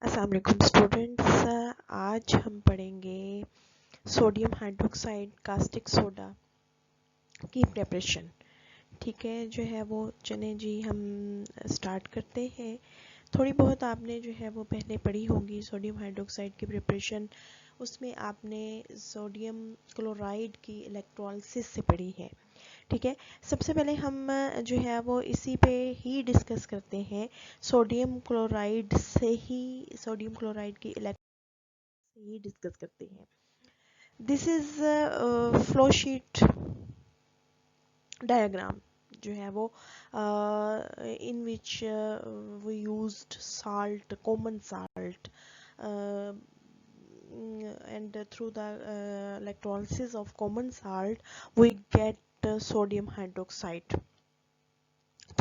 अस्सलाम वालेकुम स्टूडेंट्स, आज हम पढ़ेंगे सोडियम हाइड्रोक्साइड कास्टिक सोडा की प्रिपरेशन। ठीक है, जो है वो चलें जी हम स्टार्ट करते हैं। थोड़ी बहुत आपने जो है वो पहले पढ़ी होगी सोडियम हाइड्रोक्साइड की प्रिपरेशन। उसमें आपने सोडियम क्लोराइड की इलेक्ट्रोलिसिस से पढ़ी है। ठीक है, सबसे पहले हम जो है वो इसी पे ही डिस्कस करते हैं। सोडियम क्लोराइड सोडियम क्लोराइड की से ही डिस्कस करते हैं। This is flow sheet diagram जो है वो in which we used salt, common salt, and through the electrolysis of common salt we get sodium hydroxide.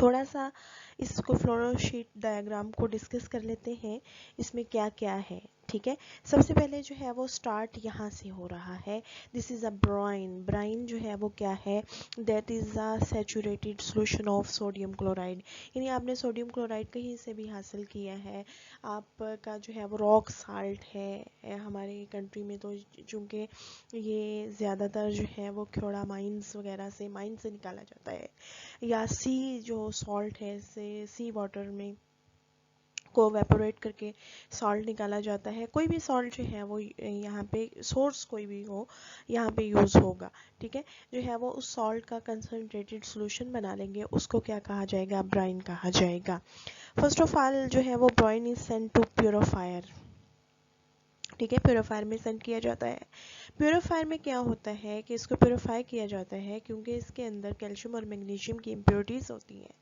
थोड़ा सा इसको फ्लोरोशीट डायग्राम को डिस्कस कर लेते हैं, इसमें क्या क्या है। ठीक है, सबसे पहले जो है वो स्टार्ट यहाँ से हो रहा है। This is a brine. Brine जो है वो क्या है, that is a saturated solution of sodium chloride. यानी आपने सोडियम क्लोराइड कहीं से भी हासिल किया है, आपका जो है वो रॉक साल्ट है। हमारे कंट्री में तो चूँकि ये ज़्यादातर जो है वो ख्योड़ा माइंस वगैरह से निकाला जाता है, या सी जो सॉल्ट है से सी वाटर में को वेपोरेट करके सॉल्ट निकाला जाता है। कोई भी सॉल्ट जो है वो यहाँ पे सोर्स कोई भी हो यहाँ पे यूज़ होगा। ठीक है, जो है वो उस सॉल्ट का कंसनट्रेटेड सॉल्यूशन बना लेंगे, उसको क्या कहा जाएगा, ब्राइन कहा जाएगा। फर्स्ट ऑफ ऑल जो है वो brine is sent to purifier. ठीक है, प्योरीफायर में सेंड किया जाता है। प्योरीफायर में क्या होता है कि इसको प्योरीफाई किया जाता है क्योंकि इसके अंदर कैल्शियम और मैग्नीशियम की इम्प्योरिटीज होती हैं।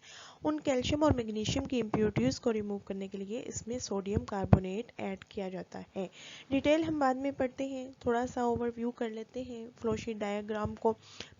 उन कैल्शियम और मैग्नीशियम की इम्प्योरिटीज को रिमूव करने के लिए इसमें सोडियम कार्बोनेट ऐड किया जाता है। डिटेल हम बाद में पढ़ते हैं, थोड़ा सा ओवरव्यू कर लेते हैं फ्लोशीट डायग्राम को।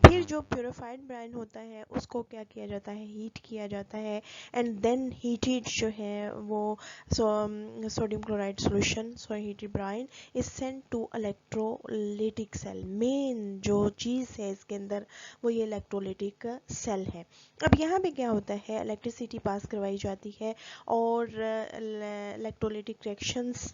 फिर जो प्योरीफाइड ब्राइन होता है उसको क्या किया जाता है, हीट किया जाता है, एंड देन हीटेड जो है वो sodium chloride solution, so heated brine is sent to electrolytic cell. Main जो चीज़ है इसके अंदर वो ये इलेक्ट्रोलिटिक सेल है। अब यहाँ पे क्या होता है, इलेक्ट्रिसिटी पास करवाई जाती है और इलेक्ट्रोलिटिक रिएक्शंस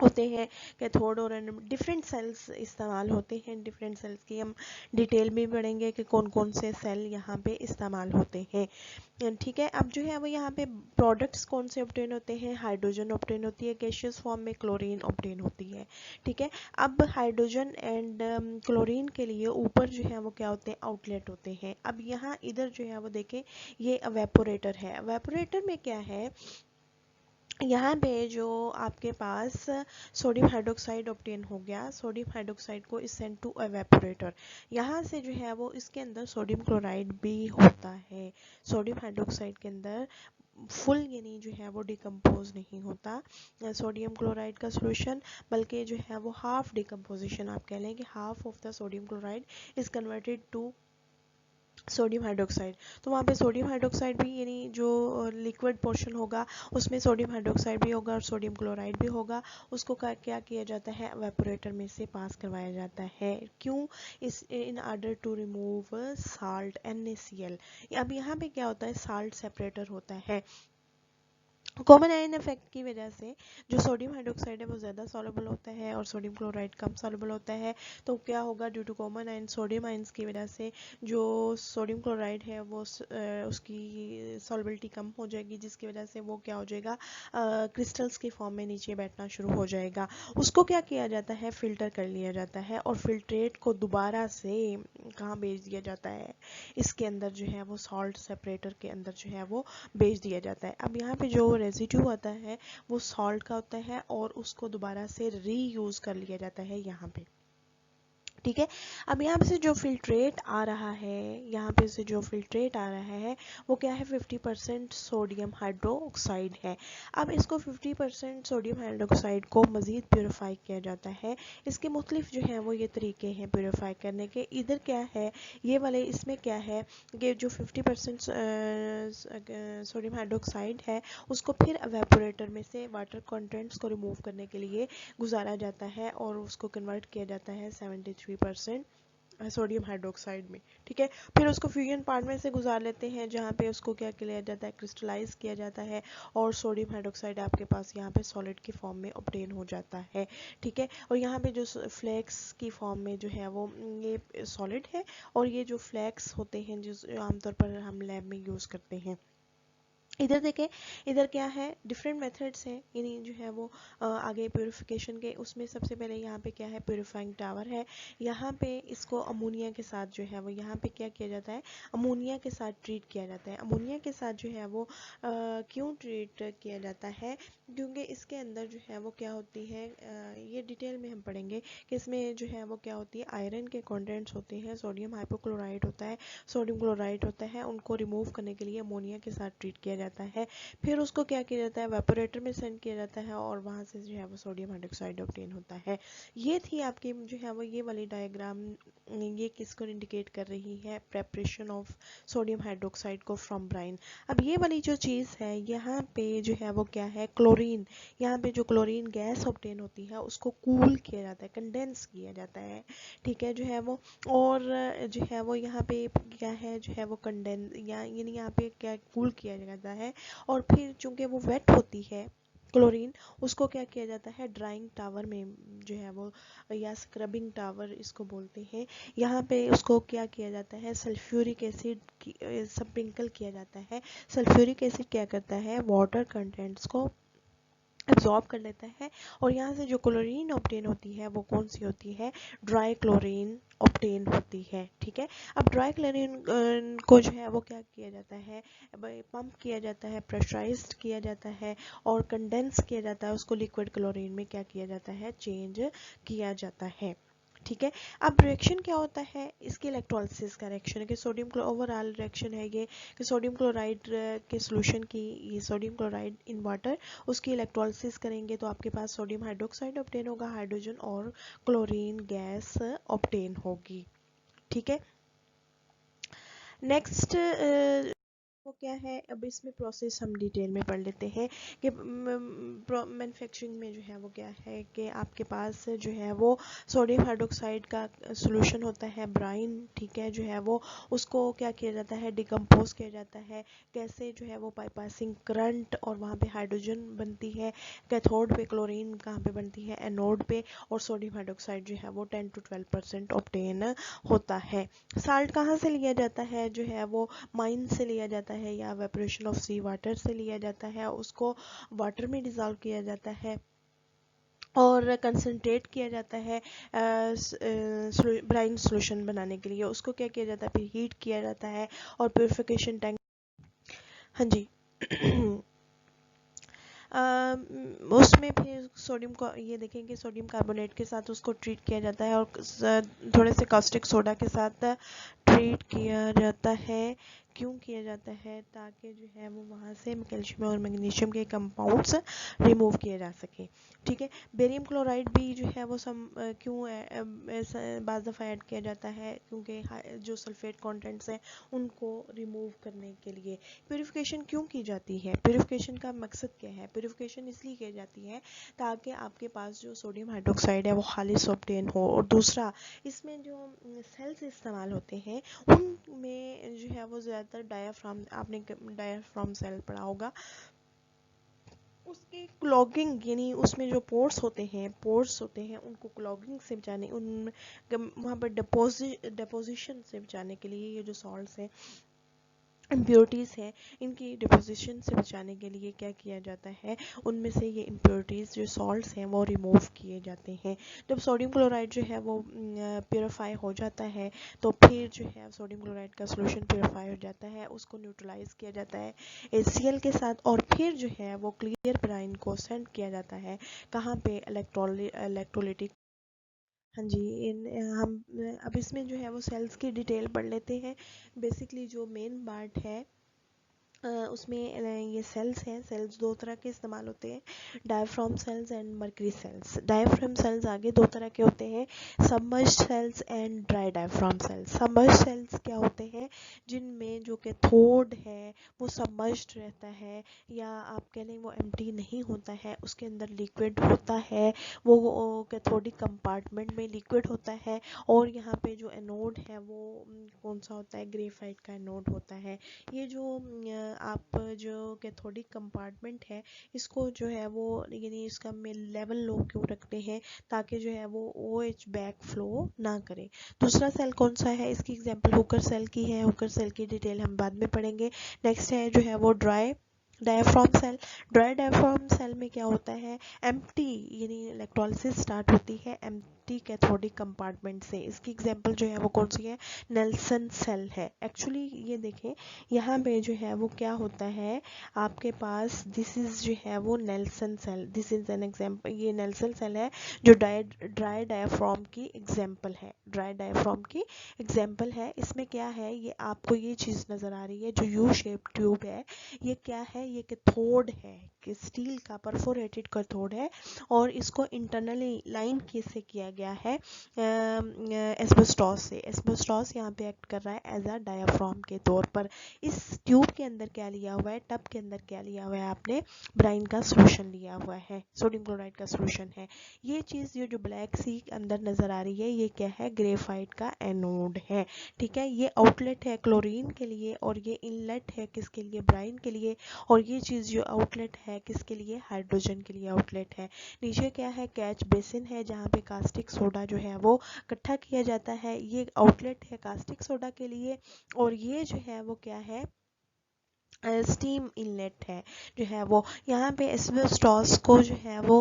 होते हैं, कैथोड और डिफरेंट सेल्स इस्तेमाल होते हैं। डिफरेंट सेल्स की हम डिटेल में पढ़ेंगे कि कौन कौन से सेल यहाँ पे इस्तेमाल होते हैं। ठीक है, अब जो है वो यहाँ पे प्रोडक्ट्स कौन से ऑब्टेन होते हैं, हाइड्रोजन ऑब्टेन होती है गैसियस फॉर्म में, क्लोरीन ऑब्टेन होती है। ठीक है, अब हाइड्रोजन एंड क्लोरीन के लिए ऊपर जो है वो क्या होते हैं, आउटलेट होते हैं। अब यहाँ इधर जो है वो देखें, ये वेपोरेटर है। वेपोरेटर में क्या है, यहाँ पे जो आपके पास सोडियम हाइड्रोक्साइड ऑब्टेन हो गया, सोडियम हाइड्रोक्साइड को इज सेंट टू एवेपोरेटर। यहाँ से जो है वो इसके अंदर सोडियम क्लोराइड भी होता है। सोडियम हाइड्रोक्साइड के अंदर फुल यानी जो है वो डिकम्पोज नहीं होता सोडियम क्लोराइड का सोल्यूशन, बल्कि जो है वो हाफ डिकम्पोजिशन आप कह लें कि half of the sodium chloride is converted to sodium hydroxide. तो वहाँ पे सोडियम हाइड्रोक्साइड भी यानी जो लिक्विड पोर्शन होगा उसमें सोडियम हाइड्रोक्साइड भी होगा और सोडियम क्लोराइड भी होगा। उसको क्या किया जाता है, वेपोरेटर में से पास करवाया जाता है। क्यों, is in order to remove salt NaCl। अब यहाँ पे क्या होता है, साल्ट सेपरेटर होता है। कॉमन आयन इफेक्ट की वजह से जो सोडियम हाइड्रोक्साइड है वो ज़्यादा सॉल्युबल होता है और सोडियम क्लोराइड कम सॉल्युबल होता है। तो क्या होगा, due to common ion sodium ions की वजह से जो सोडियम क्लोराइड है वो उसकी सॉल्युबिलिटी कम हो जाएगी, जिसकी वजह से वो क्या हो जाएगा, क्रिस्टल्स की फॉर्म में नीचे बैठना शुरू हो जाएगा। उसको क्या किया जाता है, फ़िल्टर कर लिया जाता है और फिल्ट्रेट को दोबारा से कहाँ भेज दिया जाता है, इसके अंदर जो है वो सॉल्ट सेपरेटर के अंदर जो है वो भेज दिया जाता है। अब यहाँ पे जो रेजिड्यू होता है वो सॉल्ट का होता है और उसको दोबारा से रीयूज़ कर लिया जाता है यहाँ पे। ठीक है, अब यहाँ से जो फिल्ट्रेट आ रहा है, यहाँ पे से जो फिल्ट्रेट आ रहा है वो क्या है, 50% सोडियम हाइड्रोक्साइड है। अब इसको 50% सोडियम हाइड्रोक्साइड को मज़ीद प्योरीफाई किया जाता है। इसके मुख्तलिफ जो है वो ये तरीके हैं प्योरीफाई करने के। इधर क्या है, ये वाले इसमें क्या है कि जो 50% सोडियम हाइड्रोक्साइड है उसको फिर एवेपोरेटर में से वाटर कंटेंट्स को रिमूव करने के लिए गुजारा जाता है और उसको कन्वर्ट किया जाता है 73% सोडियम हाइड्रोक्साइड में, ठीक है। फिर उसको फ्यूजन पार्ट में से गुजार लेते हैं जहाँ पे उसको क्या किया जाता है, क्रिस्टलाइज किया जाता है और सोडियम हाइड्रोक्साइड आपके पास यहाँ पे सॉलिड की फॉर्म में ऑब्टेन हो जाता है, ठीक है। और यहाँ पे जो फ्लेक्स की फॉर्म में जो है वो ये सॉलिड है, और ये जो फ्लेक्स होते हैं जो आमतौर पर हम लैब में यूज़ करते हैं। इधर देखें, इधर क्या है, डिफरेंट मेथड्स हैं, यानी जो है वो आगे प्योरिफिकेशन के, उसमें सबसे पहले यहाँ पे क्या है, प्योरीफाइंग टावर है। यहाँ पे इसको अमोनिया के साथ जो है वो यहाँ पे क्या किया जाता है, अमोनिया के साथ ट्रीट किया जाता है। अमोनिया के साथ जो है वो क्यों ट्रीट किया जाता है, क्योंकि इसके अंदर जो है वो क्या होती है, ये डिटेल में हम पढ़ेंगे कि इसमें जो है वो क्या होती है, आयरन के कंटेंट्स होते हैं, सोडियम हाइपोक्लोराइड होता है, सोडियम क्लोराइड होता है, उनको रिमूव करने के लिए अमोनिया के साथ ट्रीट किया जाता है। फिर उसको क्या किया जाता है, वेपोरेटर में सेंड किया जाता है और वहाँ से जो है वो सोडियम हाइड्रोक्साइड ऑब्टेन होता है। ये थी आपकी जो है वो ये वाली डायग्राम, ये किसको इंडिकेट कर रही है, प्रेपरेशन ऑफ सोडियम हाइड्रोक्साइड को फ्रॉम ब्राइन। अब ये वाली जो चीज़ है यहाँ पे जो है वो क्या है, क्लोरीन, यहाँ पे जो क्लोरीन गैस ऑब्टेन होती है उसको कूल किया जाता है, कंडेंस किया जाता है, ठीक है, जो है वो। और जो है वो यहाँ पे क्या है, जो है वो कंडेंस यानी यहाँ पे क्या कूल किया जाता है, और फिर चूंकि वो वेट होती है क्लोरीन, उसको क्या किया जाता है, ड्राइंग टावर में जो है वो, या स्क्रबिंग टावर इसको बोलते हैं, यहाँ पे उसको क्या किया जाता है, सल्फ्यूरिक एसिड स्प्रिंकल किया जाता है। सल्फ्यूरिक एसिड क्या करता है, वाटर कंटेंट्स को एब्जॉर्ब कर लेता है, और यहाँ से जो क्लोरीन ऑब्टेन होती है वो कौन सी होती है, ड्राई क्लोरीन ऑब्टेन होती है, ठीक है। अब ड्राई क्लोरीन को जो है वो क्या किया जाता है, पंप किया जाता है, प्रेशराइज्ड किया जाता है और कंडेंस किया जाता है, उसको लिक्विड क्लोरीन में क्या किया जाता है, चेंज किया जाता है, ठीक है। अब रिएक्शन क्या होता है, इसकी इलेक्ट्रोलिसिस का रिएक्शन है कि सोडियम ओवरऑल रिएक्शन है ये, कि सोडियम क्लोराइड के सोल्यूशन की, ये सोडियम क्लोराइड इन वाटर, उसकी इलेक्ट्रोलिसिस करेंगे तो आपके पास सोडियम हाइड्रोक्साइड ऑब्टेन होगा, हाइड्रोजन और क्लोरीन गैस ऑब्टेन होगी, ठीक है। नेक्स्ट वो क्या है, अब इसमें प्रोसेस हम डिटेल में पढ़ लेते हैं कि मैन्युफैक्चरिंग में जो है वो क्या है कि आपके पास जो है वो सोडियम हाइड्रोक्साइड का सॉल्यूशन होता है, ब्राइन, ठीक है, जो है वो उसको क्या किया जाता है, डिकम्पोज किया जाता है, कैसे जो है वो बाईपासिंग करंट, और वहाँ पे हाइड्रोजन बनती है, कैथोड पे क्लोरीन कहाँ पे बनती है, एनोड पे, और सोडियम हाइड्रोक्साइड जो है वो 10 to 12% ऑब्टेन होता है। साल्ट कहाँ से लिया जाता है, जो है वो माइन से लिया जाता है या वेपोरेशन ऑफ सी वाटर से लिया जाता है, उसको वाटर में डिजॉल्व किया जाता है और कंसनट्रेट किया जाता है ब्राइन सॉल्यूशन बनाने के लिए, उसको क्या किया जाता है, फिर हीट किया जाता है और प्योरिफिकेशन टैंक, हाँ जी उसमें फिर सोडियम को ये देखेंगे, सोडियम कार्बोनेट के साथ उसको ट्रीट किया जाता है और थोड़े से कास्टिक सोडा के साथ ट्रीट किया जाता है। क्यों किया जाता है, ताकि जो है वो वहाँ से कैल्शियम और मैग्नीशियम के कंपाउंड्स रिमूव किए जा सके, ठीक है। बेरियम क्लोराइड भी जो है वो क्यों बाज़ दफ़ा ऐड किया जाता है, क्योंकि जो सल्फेट कंटेंट्स हैं उनको रिमूव करने के लिए। प्यूरिफिकेशन क्यों की जाती है, प्यूरिफिकेशन का मकसद क्या है, प्यूरिफिकेशन इसलिए की जाती है ताकि आपके पास जो सोडियम हाइड्रोक्साइड है वो खालिस ऑब्टेन हो, और दूसरा इसमें जो सेल्स इस्तेमाल होते हैं उनमें जो है वो ज़्यादातर डायाफ्राम, आपने डायाफ्राम सेल पढ़ा होगा, उसकी क्लॉगिंग, यानी उसमें जो पोर्स होते हैं उनको क्लॉगिंग से बचाने, उन वहाँ पर डिपोजिशन से बचाने के लिए ये जो सॉल्ट्स हैं, इम्प्योरिटीज़ हैं, इनकी डिपोजिशन से बचाने के लिए क्या किया जाता है, उनमें से ये इम्प्योरिटीज़ जो सॉल्ट्स हैं वो रिमूव किए जाते हैं। जब सोडियम क्लोराइड जो है वो प्योरीफाई हो जाता है तो फिर जो है सोडियम क्लोराइड का सोल्यूशन प्योरीफाई हो जाता है, उसको न्यूट्रलाइज किया जाता है HCl के साथ, और फिर जो है वो क्लियर ब्राइन को सेंड किया जाता है कहाँ पे, इलेक्ट्रोलिटिक, हाँ जी। हम अब इसमें जो है वो सेल्स की डिटेल पढ़ लेते हैं। बेसिकली जो मेन पार्ट है उसमें ये सेल्स हैं। सेल्स दो तरह के इस्तेमाल होते हैं, diaphragm cells and mercury cells. Diaphragm cells आगे दो तरह के होते हैं, submerged cells and dry diaphragm cells. Submerged cells क्या होते हैं, जिनमें जो कैथोड है वो सबमर्ज्ड रहता है, या आप कह लें वो एम्प्टी नहीं होता है, उसके अंदर लिक्विड होता है, वो कैथोडिक कंपार्टमेंट में लिक्विड होता है, और यहाँ पे जो एनोड है वो कौन सा होता है, ग्रेफाइट का एनोड होता है। ये जो आप जो कैथोडिक कंपार्टमेंट है, इसको जो है वो यानी इसका लेवल लो क्यों रखते हैं, ताकि जो है वो OH बैक फ्लो ना करे। दूसरा सेल कौन सा है, इसकी एग्जांपल हुकर सेल की है। हुकर सेल की डिटेल हम बाद में पढ़ेंगे। नेक्स्ट है जो है वो dry diaphragm cell. Dry diaphragm cell में क्या होता है, एम्प्टी यानी इलेक्ट्रोलिसिस स्टार्ट होती है एम्प्टी कैथोडिक कंपार्टमेंट से। इसकी एग्जांपल जो है वो कौन सी है, नेल्सन सेल है। एक्चुअली ये देखें यहाँ पे जो है वो क्या होता है, आपके पास दिस इज जो है वो Nelson cell, this is an example, ये नेल्सन सेल है जो ड्राई डायफ्राम की एग्जांपल है, ड्राई डायफ्राम की एग्जांपल है। इसमें क्या है, ये आपको ये चीज़ नज़र आ रही है जो यू शेप ट्यूब है, ये क्या है, ये कैथोड है कि स्टील का परफोरेटेड कैथोड है, और इसको इंटरनली लाइन किससे किया गया है, एस्बेस्टॉस से। एस्बेस्टॉस यहाँ पे एक्ट कर रहा है एज अ डायाफ्राम के तौर पर। इस ट्यूब के अंदर क्या लिया हुआ है, टब के अंदर क्या लिया हुआ है, आपने ब्राइन का सोल्यूशन लिया हुआ है, सोडियम क्लोराइड का सोल्यूशन है। ये चीज़ ये जो ब्लैक सी अंदर नज़र आ रही है, ये क्या है, ग्रेफाइट का एनोड है। ठीक है, ये आउटलेट है क्लोरीन के लिए, और ये इनलेट है किसके लिए, ब्राइन के लिए, और ये चीज़ जो आउटलेट है किसके लिए, हाइड्रोजन के लिए आउटलेट है। नीचे क्या है, कैच बेसिन है, जहाँ पे कास्टिक सोडा जो है वो इकट्ठा किया जाता है, ये आउटलेट है कास्टिक सोडा के लिए। और ये जो है वो क्या है, स्टीम इनलेट है जो है वो। यहाँ पे एस्बेस्टॉस को जो है वो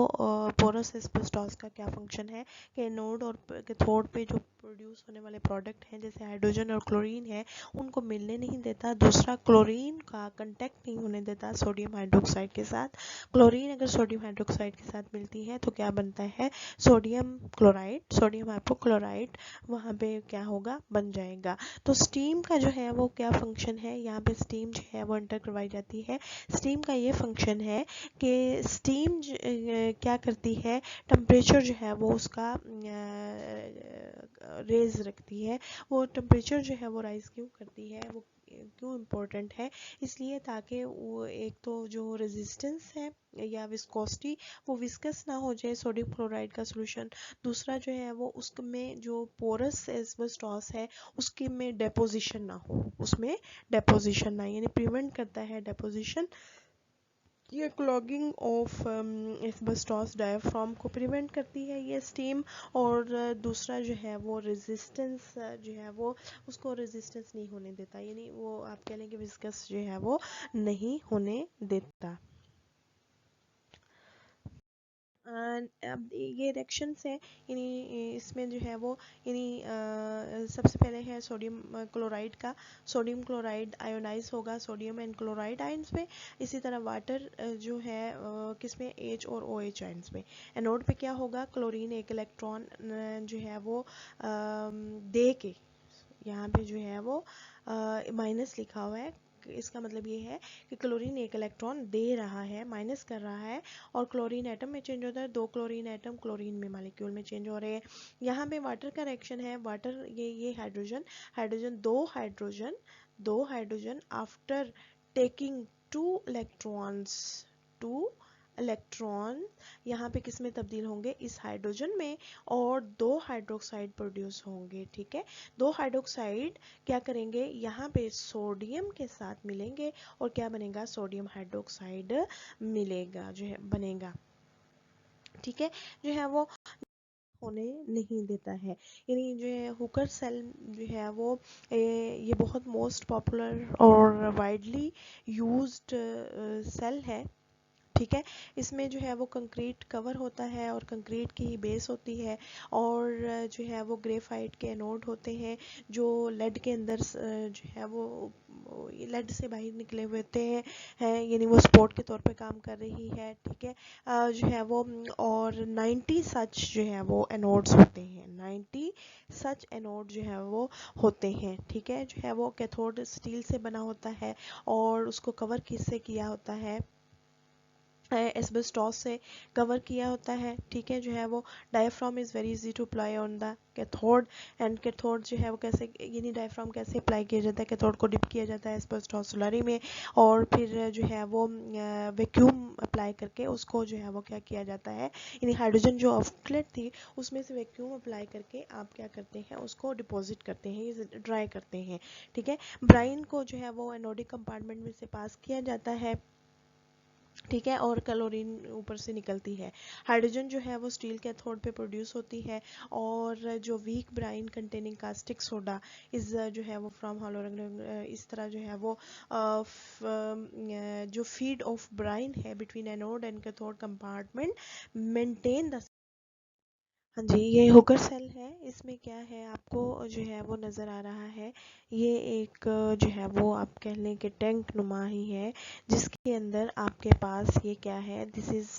पोरस एस्बेस्टॉस का क्या फंक्शन है कि एनोड और कैथोड पे जो प्रोड्यूस होने वाले प्रोडक्ट हैं जैसे हाइड्रोजन और क्लोरीन है, उनको मिलने नहीं देता। दूसरा, क्लोरीन का कांटेक्ट नहीं होने देता सोडियम हाइड्रोक्साइड के साथ। क्लोरीन अगर सोडियम हाइड्रोक्साइड के साथ मिलती है तो क्या बनता है, सोडियम क्लोराइड, सोडियम हाइपोक्लोराइड वहाँ पे क्या होगा, बन जाएगा। तो स्टीम का जो है वो क्या फंक्शन है, यहाँ पे स्टीम जो है वो एंटर करवाई जाती है। स्टीम का ये फंक्शन है कि स्टीम क्या करती है, टेम्परेचर जो है वो उसका रेज रखती है। वो टेम्परेचर जो है वो राइज क्यों करती है, वो क्यों इम्पोर्टेंट है, इसलिए ताकि वो एक तो जो रेजिस्टेंस है या विस्कोसिटी, वो विस्कस ना हो जाए सोडियम क्लोराइड का सॉल्यूशन। दूसरा जो है वो उसमें जो पोरस एस्बेस्टॉस है उसके में डेपोजिशन ना हो, उसमें डेपोजिशन ना, यानी प्रिवेंट करता है डेपोजिशन, ये क्लॉगिंग ऑफ एस्बेस्टॉस डायाफ्राम को प्रिवेंट करती है ये स्टीम। और दूसरा जो है वो रेजिस्टेंस जो है वो उसको रेजिस्टेंस नहीं होने देता, यानी वो आप कह लें कि विस्कस जो है वो नहीं होने देता। अब ये रिएक्शंस हैं, यानी इसमें जो है वो यानी सबसे पहले है सोडियम क्लोराइड का, सोडियम क्लोराइड आयोनाइज होगा सोडियम एंड क्लोराइड आयंस में। इसी तरह वाटर जो है किसमें, H और OH आयंस में। एनोड पे क्या होगा, क्लोरीन एक इलेक्ट्रॉन जो है वो दे के, यहाँ पे जो है वो माइनस लिखा हुआ है, इसका मतलब ये है कि क्लोरीन एक इलेक्ट्रॉन दे रहा है, माइनस कर रहा है, और क्लोरीन एटम में चेंज होता है, दो क्लोरीन एटम क्लोरीन में मॉलिक्यूल में चेंज हो रहे हैं। यहाँ पे वाटर का रिएक्शन है, वाटर ये हाइड्रोजन, हाइड्रोजन दो hydrogen after taking two electron यहाँ पे किस में तब्दील होंगे, इस हाइड्रोजन में, और दो हाइड्रोक्साइड प्रोड्यूस होंगे। ठीक है, दो हाइड्रोक्साइड क्या करेंगे, यहाँ पे सोडियम के साथ मिलेंगे, और क्या बनेगा, सोडियम हाइड्रोक्साइड मिलेगा जो है, बनेगा। ठीक है, जो है वो होने नहीं देता है। यानी जो है हुकर सेल जो है वो ये बहुत मोस्ट पॉपुलर और वाइडली यूज्ड सेल है ठीक है। इसमें जो है वो कंक्रीट कवर होता है और कंक्रीट की ही बेस होती है, और जो है वो ग्रेफाइट के एनोड होते हैं जो लेड के अंदर जो है वो लेड से बाहर निकले हुए होते हैं, यानी वो स्पोर्ट के तौर पे काम कर रही है। ठीक है। जो है वो और 90 सच जो है वो एनोड्स होते हैं, 90 सच एनोड जो है वो होते हैं। ठीक है। जो है वो कैथोड स्टील से बना होता है और उसको कवर किससे किया होता है, एस्बेस्टॉस से कवर किया होता है। ठीक है। जो है वो diaphragm is very easy to apply on the cathode, and cathode जो है वो कैसे, यानी डायफ्राम कैसे अप्लाई किया जाता है, कैथोड को डिप किया जाता है एस्बेस्टॉस स्लरी में, और फिर जो है वो वैक्यूम अप्लाई करके उसको जो है वो क्या किया जाता है, यानी हाइड्रोजन जो आउटलेट थी उसमें से वैक्यूम अप्लाई करके आप क्या करते हैं, उसको डिपॉजिट करते हैं, ड्राई करते हैं। ठीक है। ब्राइन को जो है वो एनोडिक कंपार्टमेंट में से पास किया जाता है। ठीक है। और क्लोरीन ऊपर से निकलती है। हाइड्रोजन जो है वो स्टील कैथोड पे प्रोड्यूस होती है, और जो weak brine containing caustic soda is जो है वो फ्रॉम हॉलो, इस तरह जो है वो जो फीड ऑफ ब्राइन है between anode and cathode compartment maintain the. हाँ जी, ये हुकर सेल है। इसमें क्या है, आपको जो है वो नज़र आ रहा है, ये एक जो है वो आप कह लें कि टैंक नुमा ही है, जिसके अंदर आपके पास ये क्या है, दिस इज़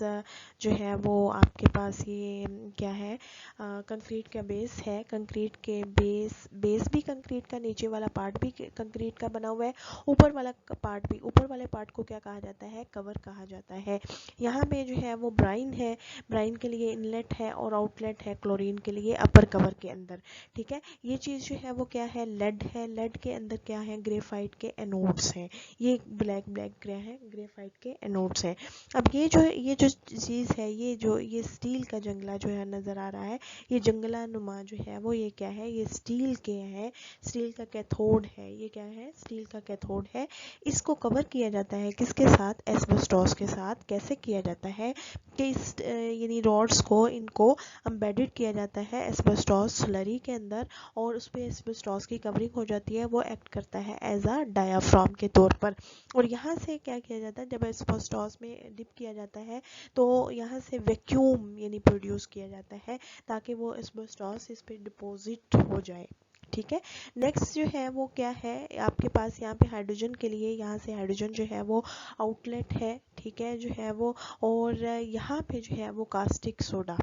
जो है वो आपके पास ये क्या है, कंक्रीट का बेस है। कंक्रीट के बेस भी कंक्रीट का, नीचे वाला पार्ट भी कंक्रीट का बना हुआ है, ऊपर वाला पार्ट भी, ऊपर वाले पार्ट को क्या कहा जाता है, कवर कहा जाता है। यहाँ पे जो है वो ब्राइन है, ब्राइन के लिए इनलेट है और आउटलेट है क्लोरीन के लिए अपर कवर के अंदर। ठीक है। ये चीज़ जो है वो क्या है, लेड है, लेड के अंदर क्या है, ग्रेफाइट के एनोड्स हैं। ये ब्लैक ब्लैक ग्रे है, ग्रेफाइट के एनोड्स हैं। अब ये जो चीज़ है, ये स्टील का जंगला जो है नज़र आ रहा है, ये जंगला नुमा जो है वो ये क्या है, ये स्टील के है, स्टील का कैथोड है। ये क्या है, स्टील का कैथोड है। इसको कवर किया जाता है किसके साथ, एस्बेस्टॉस के साथ। कैसे किया जाता है कि इस यानी रॉड्स को, इनको एम्बेडेड किया जाता है एस्बेस्टॉस स्लरी के अंदर, और उस पर एस्बेस्टॉस की कवरिंग हो जाती है, वो एक्ट करता है एज अ डायाफ्राम के तौर पर। और यहाँ से क्या किया जाता है, जब एस्बेस्टॉस में डिप किया जाता है तो यहाँ से वैक्यूम यानी प्रोड्यूस किया जाता है, ताकि वो एस्बेस्टॉस इस पर डिपॉजिट हो जाए। ठीक है। नेक्स्ट जो है वो क्या है, आपके पास यहाँ पे हाइड्रोजन के लिए, यहाँ से हाइड्रोजन जो है वो आउटलेट है। ठीक है। जो है वो, और यहाँ पे जो है वो कास्टिक सोडा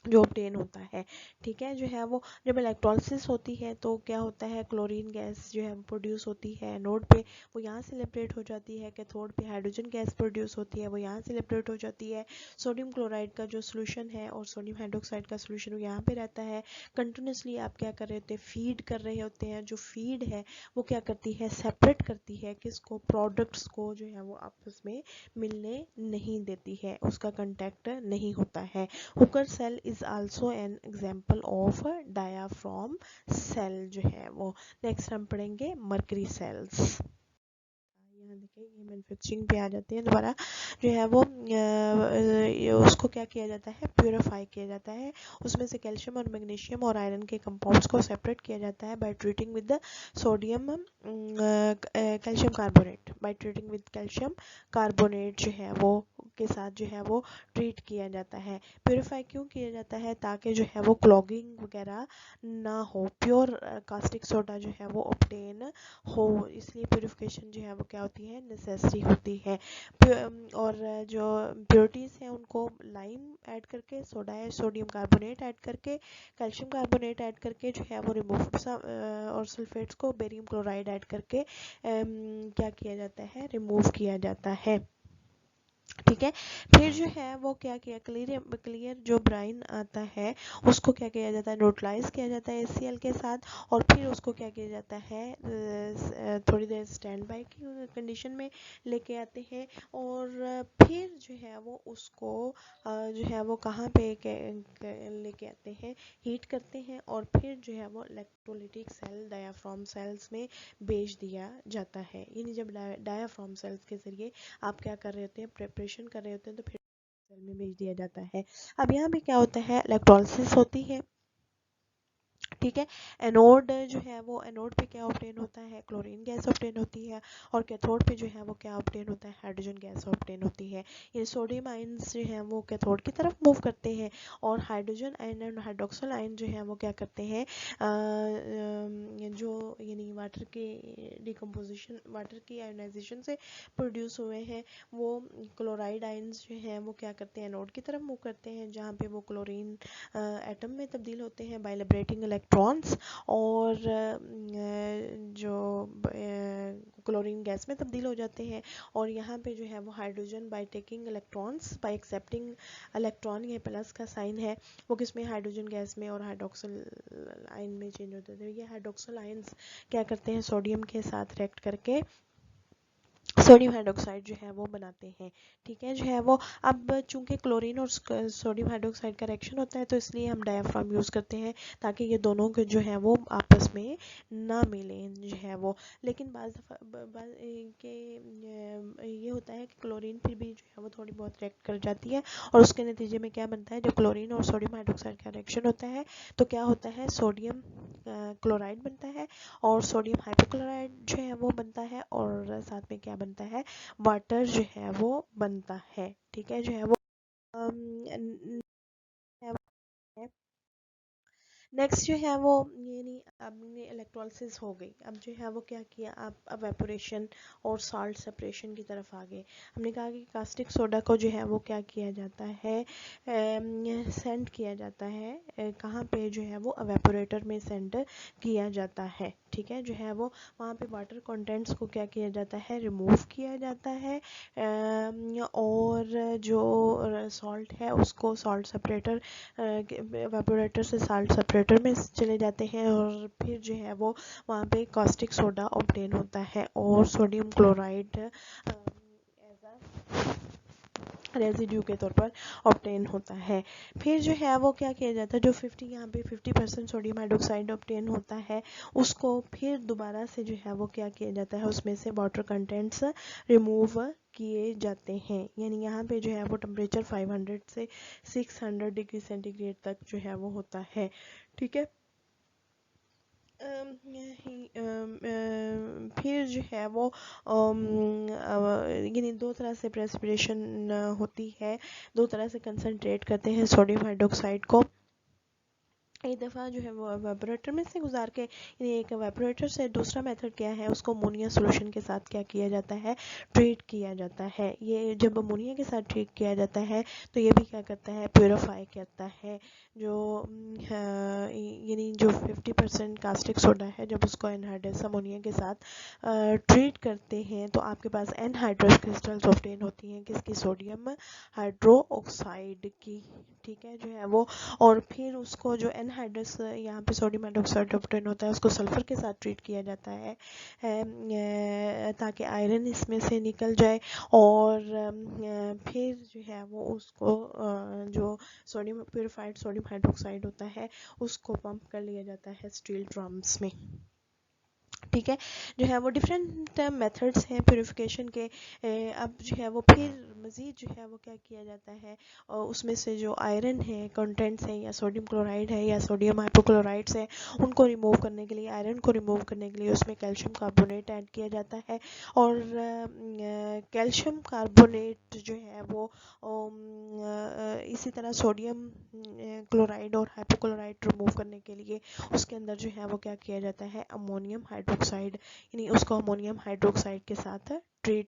जो ऑब्टेन होता है। ठीक है। जो है वो जब इलेक्ट्रोलिसिस होती है तो क्या होता है, क्लोरीन गैस जो है प्रोड्यूस होती है एनोड पे, वो यहाँ से लिबरेट हो जाती है। कैथोड पे हाइड्रोजन गैस प्रोड्यूस होती है, वो यहाँ से लिबरेट हो जाती है। सोडियम क्लोराइड का जो सोल्यूशन है और सोडियम हाइड्रोक्साइड का सोल्यूशन वो यहाँ पे रहता है। कंटिन्यूसली आप क्या कर रहे होते हैं, फीड कर रहे होते हैं। जो फीड है वो क्या करती है, सेपरेट करती है किसको, प्रोडक्ट्स को जो है वो आपस में मिलने नहीं देती है, उसका कंटेक्ट नहीं होता है। Hooker cell is also an example of diaphragm cell जो है वो। नेक्स्ट हम पढ़ेंगे मर्करी सेल्स। यहाँ देखिए, ये मैन्युफैक्चरिंग पे आ जाते हैं दोबारा। जो है वो उसको क्या किया जाता है, प्योरीफाई किया जाता है। उसमें से कैल्शियम और मैग्नीशियम और आयरन के कंपाउंड्स को सेपरेट किया जाता है by treating with the sodium calcium carbonate, by treating with calcium carbonate जो है वो के साथ जो है वो ट्रीट किया जाता है। प्योरीफाई क्यों किया जाता है, ताकि जो है वो क्लॉगिंग वगैरह ना हो, प्योर कास्टिक सोडा जो है वो ऑब्टेन हो, इसलिए प्योरीफिकेशन जो है वो क्या होती है, नेसेसरी होती है। और जो प्योरिटीज़ हैं उनको लाइम ऐड करके, सोडा है सोडियम कार्बोनेट ऐड करके, कैल्शियम कार्बोनेट ऐड करके जो है वो रिमूव, और सल्फेट्स को बेरियम क्लोराइड ऐड करके क्या किया जाता है, रिमूव किया जाता है। ठीक है। फिर जो है वो क्या किया, क्लियर जो ब्राइन आता है उसको क्या किया जाता है, न्यूट्रलाइज किया जाता है HCl के साथ, और फिर उसको क्या किया जाता है, थोड़ी देर स्टैंड बाय की कंडीशन में लेके आते हैं, और फिर जो है वो उसको जो है वो कहाँ पे लेके आते हैं, हीट करते हैं, और फिर जो है वो इलेक्ट्रोलिटिक सेल डायाफ्राम सेल्स में भेज दिया जाता है। यानी जब डायाफ्राम सेल्स के जरिए आप क्या कर रहे होते हैं, प्रिपरेशन कर रहे होते हैं, तो फिर सेल में भेज दिया जाता है। अब यहाँ पे क्या होता है, इलेक्ट्रोलिसिस होती है। ठीक है। एनोड जो है वो, एनोड पे क्या ऑब्टेन होता है, क्लोरीन गैस ऑब्टेन होती है, और कैथोड पे जो है वो क्या ऑब्टेन होता है, हाइड्रोजन गैस ऑब्टेन होती है। ये सोडियम आयंस जो है वो कैथोड की तरफ मूव करते हैं, और hydrogen ion and hydroxyl ion जो है वो क्या करते हैं, जो यानी वाटर के डिकम्पोजिशन, वाटर की आयोनाइजेशन से प्रोड्यूस हुए हैं, वो क्लोराइड आयंस जो हैं वो क्या करते हैं, एनोड की तरफ मूव करते हैं, जहाँ पे वो क्लोरीन एटम में तब्दील होते हैं बाय लिबरेटिंग इलेक्ट्रॉन्स, और जो क्लोरीन गैस में तब्दील हो जाते हैं, और यहाँ पे जो है वो hydrogen by taking electrons, bye accepting electron, ये प्लस का साइन है, वो किसमें, हाइड्रोजन गैस में और हाइड्रोक्सिल आयन में चेंज होते हैं। ये हाइड्रोक्सिल आयंस क्या करते हैं, सोडियम के साथ रिएक्ट करके सोडियम हाइड्रोक्साइड जो है वो बनाते हैं। ठीक है, जो है वो, अब चूंकि क्लोरीन और सोडियम हाइड्रोक्साइड का रिएक्शन होता है, तो इसलिए हम डायाफ्राम यूज़ करते हैं, ताकि ये दोनों के जो है वो आपस में ना मिलें जो है वो। लेकिन बाज़ दफ़ा के ये होता है कि क्लोरीन फिर भी जो है वो थोड़ी बहुत रिएक्ट कर जाती है, और उसके नतीजे में क्या बनता है, जब क्लोरीन और सोडियम हाइड्रोक्साइड का रिएक्शन होता है, तो क्या होता है, सोडियम क्लोराइड बनता है, और सोडियम हाइपोक्लोराइड जो है वो बनता है, और साथ में क्या बनता है, वाटर जो है वो बनता है। ठीक है, जो है वो नेक्स्ट जो है वो, ये नहीं, आपने इलेक्ट्रोलिसिस हो गई, अब जो है वो क्या किया, आप एवेपोरेशन और साल्ट सेपरेशन की तरफ आ गए। हमने कहा कि कास्टिक सोडा को जो है वो क्या किया जाता है, सेंड किया जाता है, कहाँ पे जो है वो एवेपोरेटर में सेंड किया जाता है। ठीक है, जो है वो वहाँ पे वाटर कंटेंट्स को क्या किया जाता है, रिमूव किया जाता है, और जो सॉल्ट है उसको सॉल्ट सेपरेटर, एवेपोरेटर से साल्ट सेपरेटर में चले जाते हैं, और फिर जो है वो वहाँ पे कॉस्टिक सोडा ऑब्टेन होता है, और sodium chloride as a residue के तौर पर ऑब्टेन होता है। फिर जो है वो क्या किया जाता है, जो 50 यहाँ पे 50% सोडियम हाइड्रोक्साइड ऑब्टेन होता है, उसको फिर दोबारा से जो है वो क्या किया जाता है, उसमें से वाटर कंटेंट्स रिमूव किए जाते हैं। यानी यहाँ पे जो है वो टेम्परेचर 500 से 600 डिग्री सेंटीग्रेड तक जो है वो होता है। ठीक है, फिर जो है वो यानी दो तरह से प्रेसिपिटेशन होती है, दो तरह से कंसनट्रेट करते हैं सोडियम हाइड्रोक्साइड को। एक दफ़ा जो है वो एवेपोरेटर में से गुजार के, यानी एक एवेपोरेटर से दूसरा मेथड क्या है, उसको अमोनिया सोल्यूशन के साथ क्या किया जाता है, ट्रीट किया जाता है। ये जब अमोनिया के साथ ट्रीट किया जाता है, तो ये भी क्या करता है, प्योरीफाई करता है। जो यानी जो 50% कास्टिक सोडा है, जब उसको एनहाइड्रस अमोनिया के साथ ट्रीट करते हैं, तो आपके पास एनहाइड्रस क्रिस्टल्स ऑब्टेन होती हैं, किसकी, सोडियम हाइड्रोक्साइड की। ठीक है, जो है वो, और फिर उसको जो एनहाइड्रस यहाँ पे सोडियम हाइड्रोक्साइड ऑब्टेन होता है, उसको सल्फर के साथ ट्रीट किया जाता है, ताकि आयरन इसमें से निकल जाए, और फिर जो है वो उसको जो सोडियम प्योरीफाइड सोडियम हाइड्रोक्साइड होता है, उसको पंप कर लिया जाता है स्टील ड्रम्स में। ठीक है, जो है वो डिफरेंट मेथड्स हैं प्योरीफिकेशन के। अब जो है वो फिर मज़ीद जो है वो क्या किया जाता है, उसमें से जो आयरन है कंटेंट्स हैं, या सोडियम क्लोराइड है या सोडियम हाइपोक्लोराइड्स है, उनको रिमूव करने के लिए, आयरन को रिमूव करने के लिए उसमें कैल्शियम कार्बोनेट ऐड किया जाता है, और कैल्शियम कार्बोनेट जो है वो इसी तरह सोडियम क्लोराइड और हाइपोक्लोराइड रिमूव करने के लिए उसके अंदर जो है वो क्या किया जाता है, अमोनियम हाइड्रोक्साइड, यानी उसको अमोनियम हाइड्रोक्साइड के साथ ट्रीट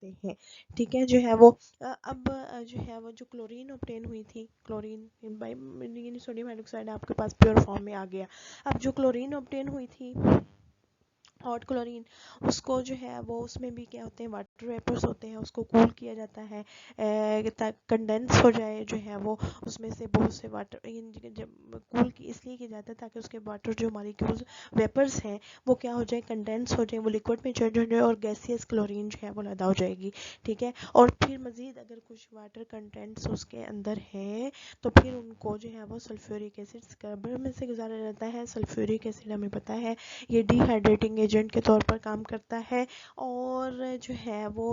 करते हैं। ठीक है, जो है वो अब जो है वो जो क्लोरीन ऑब्टेन हुई थी, क्लोरीन बाई यानी सोडियम हाइड्रोक्साइड आपके पास प्योर फॉर्म में आ गया। अब जो क्लोरीन ऑब्टेन हुई थी, हॉट क्लोरीन, उसको जो है वो, उसमें भी क्या होते हैं, वाटर वेपर्स होते हैं, उसको कूल किया जाता है ताकि कंडेंस हो जाए, जो है वो उसमें से बहुत से वाटर, जब कूल इसलिए किया जाता है ताकि उसके वाटर जो मॉलिक्यूल्स वेपर्स हैं वो क्या हो जाए, कंडेंस हो जाए, वो लिक्विड में चेंज हो जाए, और गैसियस क्लोरीन जो है वो पैदा हो जाएगी। ठीक है, और फिर मज़ीद अगर कुछ वाटर कंटेंट्स उसके अंदर हैं, तो फिर उनको जो है वो सल्फ्यूरिक एसिड स्क्रबर में से गुजारा जाता है। सल्फ्यूरिक एसिड हमें पता है ये डिहाइड्रेटिंग एजेंट के तौर पर काम करता है, और जो है वो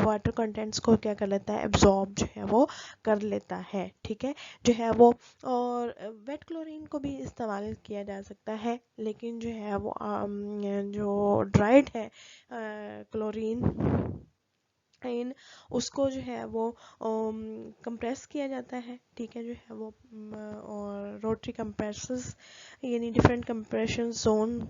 वाटर कंटेंट्स को क्या कर लेता है, एब्जॉर्ब जो है वो कर लेता है, ठीक है जो है वो। और वेट क्लोरीन को भी इस्तेमाल किया जा सकता है, लेकिन जो है वो जो ड्राइड है क्लोरीन इन उसको जो है वो कंप्रेस किया जाता है, ठीक है जो है वो और रोटरी कंप्रेसर्स यानी डिफरेंट कंप्रेशन जोन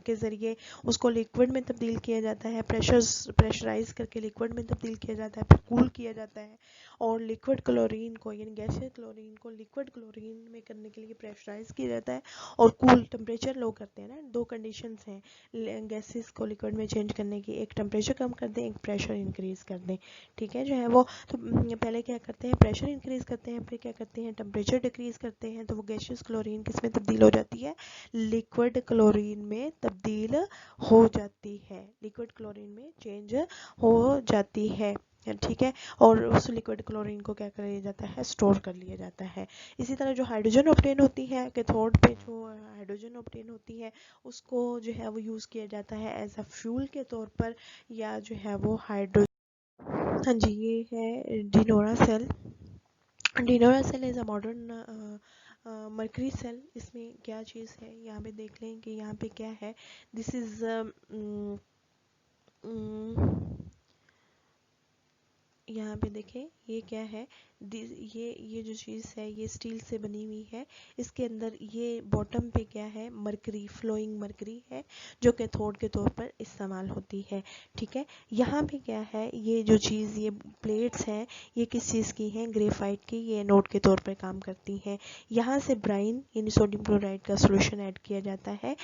के ज़रिए उसको लिक्विड में तब्दील किया जाता है, प्रेशराइज करके लिक्विड में तब्दील किया जाता है, फिर कूल किया जाता है और लिक्विड क्लोरीन को यानी गैसीय क्लोरीन को लिक्विड क्लोरीन में करने के लिए प्रेशराइज किया जाता है और कूल टेम्परेचर लो करते हैं ना। दो कंडीशंस हैं गैसेस को लिक्विड में चेंज करने की, एक टेम्परेचर कम कर दें, एक प्रेशर इंक्रीज कर दें, ठीक है जो है वो। तो पहले क्या करते हैं, प्रेशर इंक्रीज करते हैं, फिर क्या करते हैं, टेम्परेचर डिक्रीज करते हैं, तो वो गैसियस क्लोरीन किस में तब्दील हो जाती है, लिक्विड क्लोरीन में तब्दील हो जाती है, लिक्विड क्लोरीन में चेंज हो जाती है, ठीक है। और उस लिक्विड क्लोरीन को क्या कर लिया जाता है, स्टोर कर लिया जाता है। इसी तरह जो हाइड्रोजन ऑब्टेन होती है, कैथोड पे जो हाइड्रोजन ऑब्टेन होती है उसको जो है वो यूज़ किया जाता है एज अ फ्यूल के तौर पर, या जो है वो हाइड्रोजन। हाँ जी, ये है Denora cell. Denora cell is a modern mercury cell. इसमें क्या चीज़ है, यहाँ पे देख लें कि यहाँ पे क्या है, दिस इज़ यहाँ पे देखें ये क्या है, ये जो चीज़ है ये स्टील से बनी हुई है, इसके अंदर ये बॉटम पे क्या है, मरकरी, फ्लोइंग मरकरी है जो कैथोड के तौर पर इस्तेमाल होती है, ठीक है। यहाँ पे क्या है, ये जो चीज़ ये प्लेट्स हैं ये किस चीज़ की हैं, ग्रेफाइट की, ये एनोड के तौर पर काम करती हैं। यहाँ से ब्राइन यानी सोडियम क्लोराइड का सोल्यूशन ऐड किया जाता है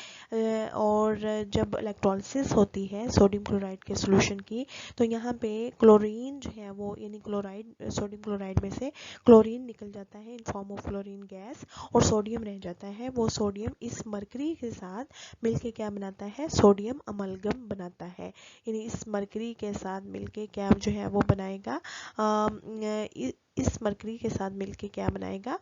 और जब इलेक्ट्रोलिसिस होती है सोडियम क्लोराइड के सोल्यूशन की, तो यहाँ पे क्लोरीन जो है वो यानी क्लोराइड, सोडियम क्लोराइड में से क्लोरीन निकल जाता है in form of chlorine gas, और सोडियम रह जाता है। वो सोडियम इस मरकरी के साथ मिलके क्या बनाता है, सोडियम अमलगम बनाता है, यानी इस मरकरी के साथ मिलके क्या जो है वो बनाएगा, इस मरकरी के साथ मिलके क्या बनाएगा,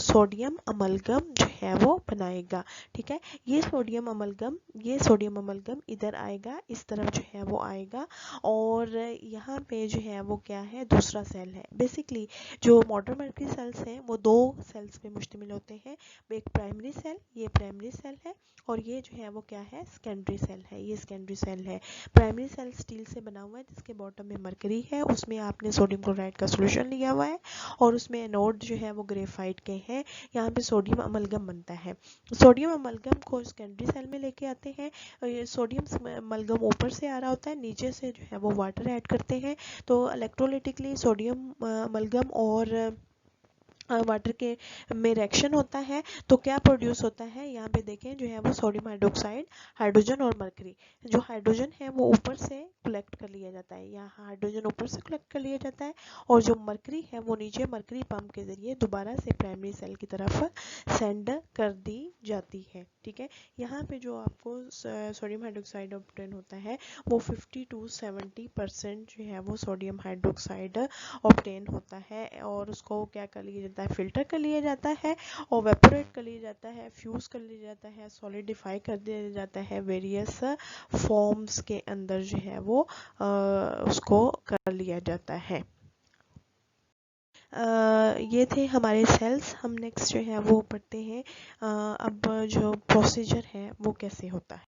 सोडियम अमलगम जो है वो बनाएगा, ठीक है। ये सोडियम अमलगम इधर आएगा, इस तरफ जो है वो आएगा, और यहाँ पे जो है वो क्या है, दूसरा सेल है। बेसिकली जो मॉडर्न मर्करी सेल्स हैं वो दो सेल्स पे मुश्तमिल होते हैं, एक प्राइमरी सेल, ये प्राइमरी सेल है, और ये जो है वो क्या है, सेकेंडरी सेल है, ये सेकेंडरी सेल है। प्राइमरी सेल स्टील से बना हुआ है जिसके बॉटम में मरकरी है, उसमें आपने सोडियम क्लोराइड का सोल्यूशन लिया हुआ है, और उसमें एनोड जो है वो ग्रेफाइट के हैं, यहाँ पे सोडियम अमलगम बनता है। सोडियम अमलगम को सेकेंडरी सेल में लेके आते हैं, और ये सोडियम अमलगम ऊपर से आ रहा होता है, नीचे से जो है वो वाटर ऐड करते हैं, तो इलेक्ट्रोलिटिकली सोडियम अमलगम और वाटर के में रिएक्शन होता है, तो क्या प्रोड्यूस होता है, यहाँ पे देखें जो है वो सोडियम हाइड्रोक्साइड, हाइड्रोजन और मरकरी। जो हाइड्रोजन है वो ऊपर से कलेक्ट कर लिया जाता है, यहाँ हाइड्रोजन ऊपर से कलेक्ट कर लिया जाता है, और जो मरकरी है वो नीचे मरकरी पंप के जरिए दोबारा से प्राइमरी सेल की तरफ सेंड कर दी जाती है, ठीक है। यहाँ पे जो आपको सोडियम हाइड्रोक्साइड ऑब्टेन होता है वो 50 to 70% जो है वो सोडियम हाइड्रोक्साइड ऑब्टेन होता है, और उसको क्या कर लिया जाता है, फिल्टर कर लिया जाता है, और वेपोरेट कर लिया जाता है, फ्यूज कर लिया जाता है, सॉलिडिफाई कर दिया जाता है, वेरियस फॉर्म्स के अंदर जो है वो उसको कर लिया जाता है। ये थे हमारे सेल्स। हम नेक्स्ट जो है वो पढ़ते हैं अब जो प्रोसीजर है वो कैसे होता है।